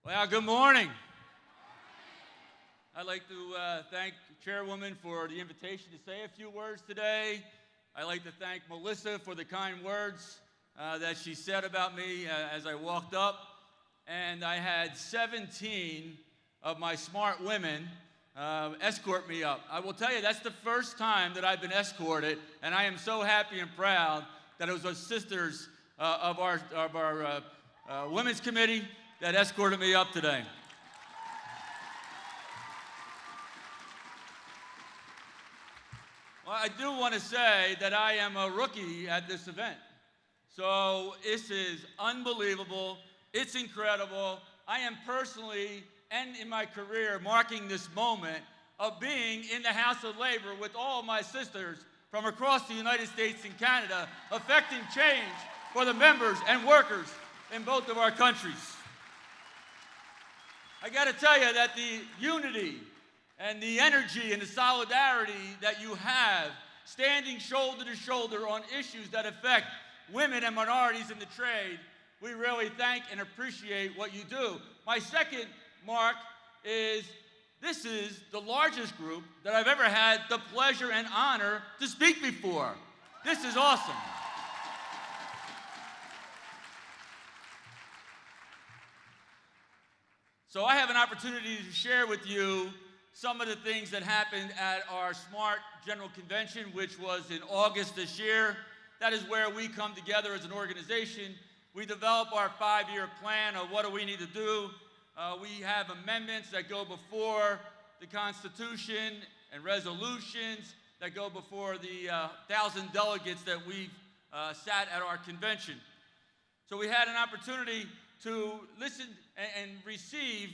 Well, good morning. I'd like to thank Chairwoman for the invitation to say a few words today. I'd like to thank Melissa for the kind words that she said about me as I walked up. And I had 17 of my smart women escort me up. I will tell you, that's the first time that I've been escorted, and I am so happy and proud that it was our sisters of our Women's Committee that escorted me up today. Well, I do want to say that I am a rookie at this event. So this is unbelievable. It's incredible. I am personally and in my career marking this moment of being in the House of Labor with all my sisters from across the United States and Canada, affecting change for the members and workers in both of our countries. I got to tell you that the unity and the energy and the solidarity that you have standing shoulder to shoulder on issues that affect women and minorities in the trade, we really thank and appreciate what you do. My second mark is this is the largest group that I've ever had the pleasure and honor to speak before. This is awesome. So I have an opportunity to share with you some of the things that happened at our SMART General Convention, which was in August this year. That is where we come together as an organization. We develop our 5-year plan of what do we need to do. We have amendments that go before the Constitution and resolutions that go before the 1,000 delegates that we've sat at our convention. So we had an opportunity to listen and receive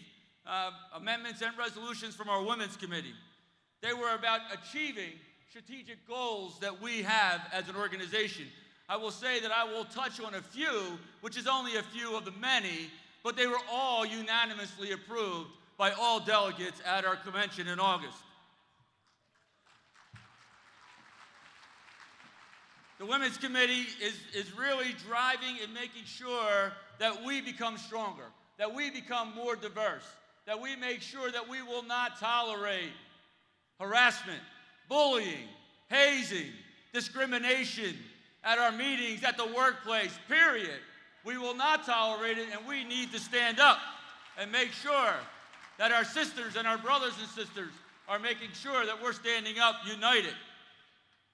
amendments and resolutions from our Women's Committee. They were about achieving strategic goals that we have as an organization. I will say that I will touch on a few, which is only a few of the many, but they were all unanimously approved by all delegates at our convention in August. The Women's Committee is really driving and making sure that we become stronger, that we become more diverse, that we make sure that we will not tolerate harassment, bullying, hazing, discrimination at our meetings, at the workplace, period. We will not tolerate it, and we need to stand up and make sure that our sisters and our brothers and sisters are making sure that we're standing up united.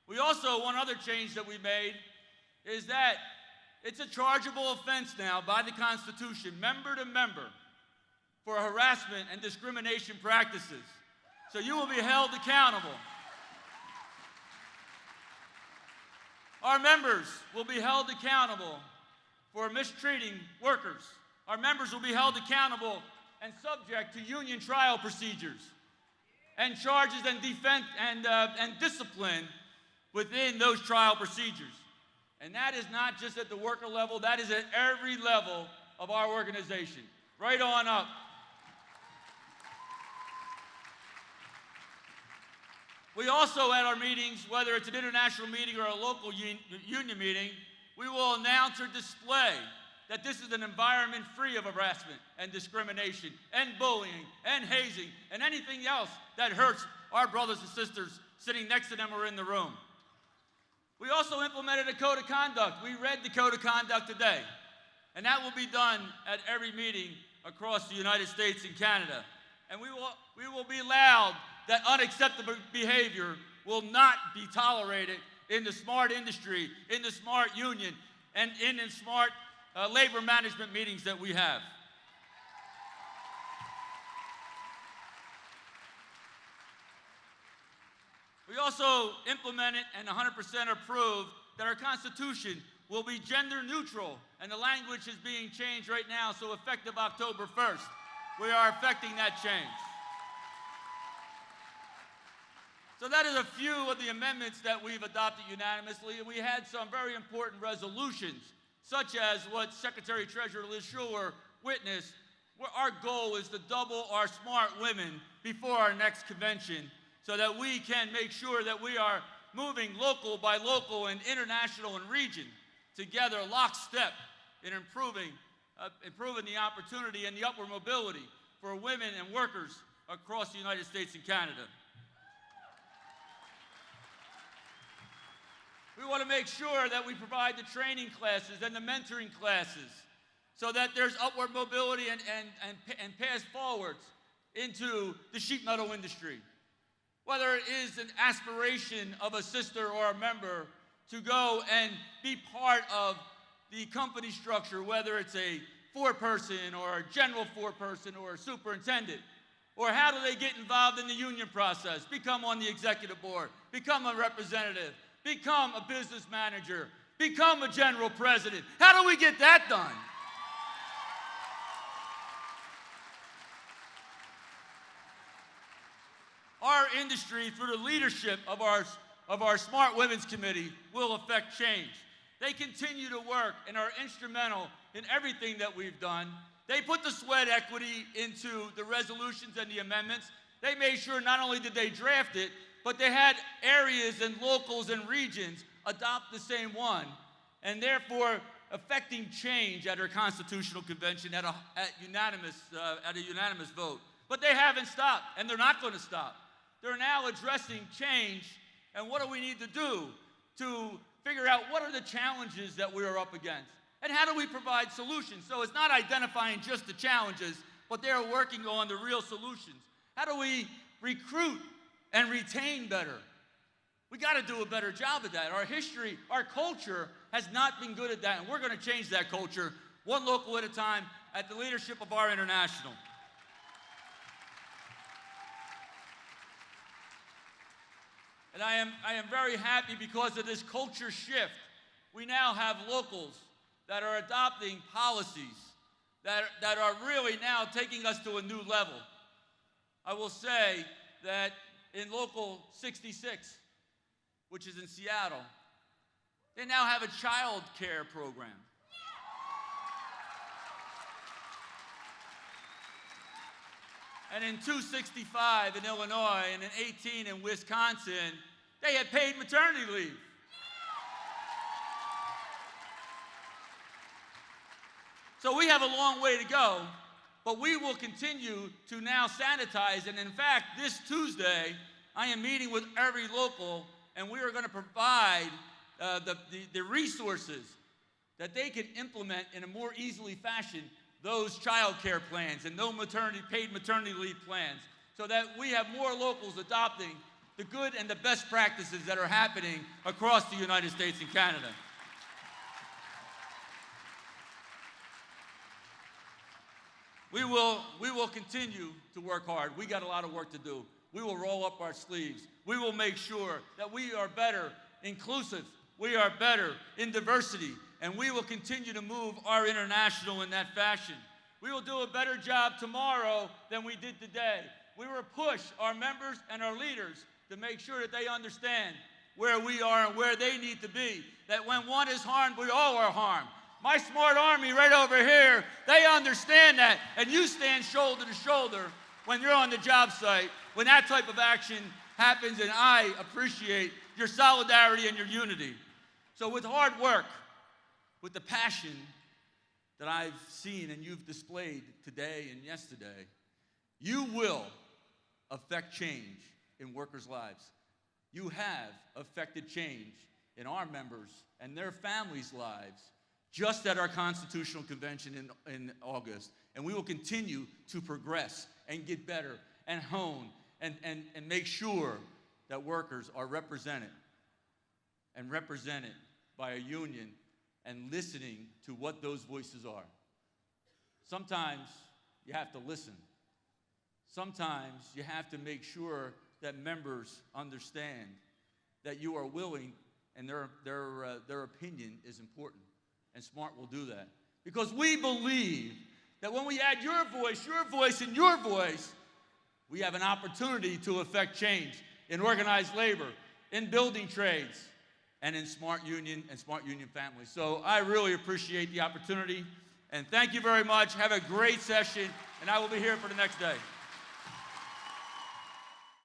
We also, one other change that we made is that it's a chargeable offense now by the Constitution, member to member, for harassment and discrimination practices. So you will be held accountable. Our members will be held accountable for mistreating workers. Our members will be held accountable and subject to union trial procedures and charges and defense and discipline within those trial procedures. And that is not just at the worker level, that is at every level of our organization, right on up. We also, at our meetings, whether it's an international meeting or a local union meeting, we will announce or display that this is an environment free of harassment and discrimination and bullying and hazing and anything else that hurts our brothers and sisters sitting next to them or in the room. We also implemented a code of conduct. We read the code of conduct today, and that will be done at every meeting across the United States and Canada. And we will be loud that unacceptable behavior will not be tolerated in the SMART industry, in the SMART union, and in the SMART labor management meetings that we have. We also implemented and 100% approved that our Constitution will be gender neutral, and the language is being changed right now, so effective October 1st, we are effecting that change. So that is a few of the amendments that we've adopted unanimously, and we had some very important resolutions, such as what Secretary Treasurer Liz Schuler witnessed, where our goal is to double our SMART women before our next convention, so that we can make sure that we are moving local by local and international and region together lockstep in improving improving the opportunity and the upward mobility for women and workers across the United States and Canada. We want to make sure that we provide the training classes and the mentoring classes so that there's upward mobility and paths forwards into the sheet metal industry. Whether it is an aspiration of a sister or a member to go and be part of the company structure, whether it's a foreperson or a general foreperson or a superintendent, or how do they get involved in the union process, become on the executive board, become a representative, become a business manager, become a general president. How do we get that done? Our industry, through the leadership of our Smart Women's Committee, will affect change. They continue to work and are instrumental in everything that we've done. They put the sweat equity into the resolutions and the amendments. They made sure not only did they draft it, but they had areas and locals and regions adopt the same one, and therefore affecting change at our constitutional convention at a unanimous vote. But they haven't stopped, and they're not going to stop. They're now addressing change, and what do we need to do to figure out what are the challenges that we are up against, and how do we provide solutions? So it's not identifying just the challenges, but they're working on the real solutions. How do we recruit and retain better? We got to do a better job of that. Our history, our culture has not been good at that, and we're going to change that culture one local at a time at the leadership of our international. And I am very happy because of this culture shift. We now have locals that are adopting policies that are really now taking us to a new level. I will say that in Local 66, which is in Seattle, they now have a child care program. And in 265 in Illinois and in 18 in Wisconsin, they had paid maternity leave. So we have a long way to go, but we will continue to now sanitize. And in fact, this Tuesday, I am meeting with every local, and we are going to provide the resources that they can implement in a more easily fashion those child care plans and no paid maternity leave plans, so that we have more locals adopting the good and the best practices that are happening across the United States and Canada. We will continue to work hard. We got a lot of work to do. We will roll up our sleeves. We will make sure that we are better inclusive. We are better in diversity. And we will continue to move our international in that fashion. We will do a better job tomorrow than we did today. We will push our members and our leaders to make sure that they understand where we are and where they need to be. That when one is harmed, we all are harmed. My Smart Army right over here, they understand that. And you stand shoulder to shoulder when you're on the job site, when that type of action happens, and I appreciate your solidarity and your unity. So with hard work, with the passion that I've seen and you've displayed today and yesterday, you will affect change in workers' lives. You have affected change in our members and their families' lives just at our Constitutional Convention in August. And we will continue to progress and get better and hone and make sure that workers are represented by a union and listening to what those voices are. Sometimes you have to listen. Sometimes you have to make sure that members understand that you are willing and their opinion is important. And SMART will do that. Because we believe that when we add your voice, and your voice, we have an opportunity to affect change in organized labor, in building trades, and in Smart Union and Smart Union families. So I really appreciate the opportunity, and thank you very much. Have a great session, and I will be here for the next day.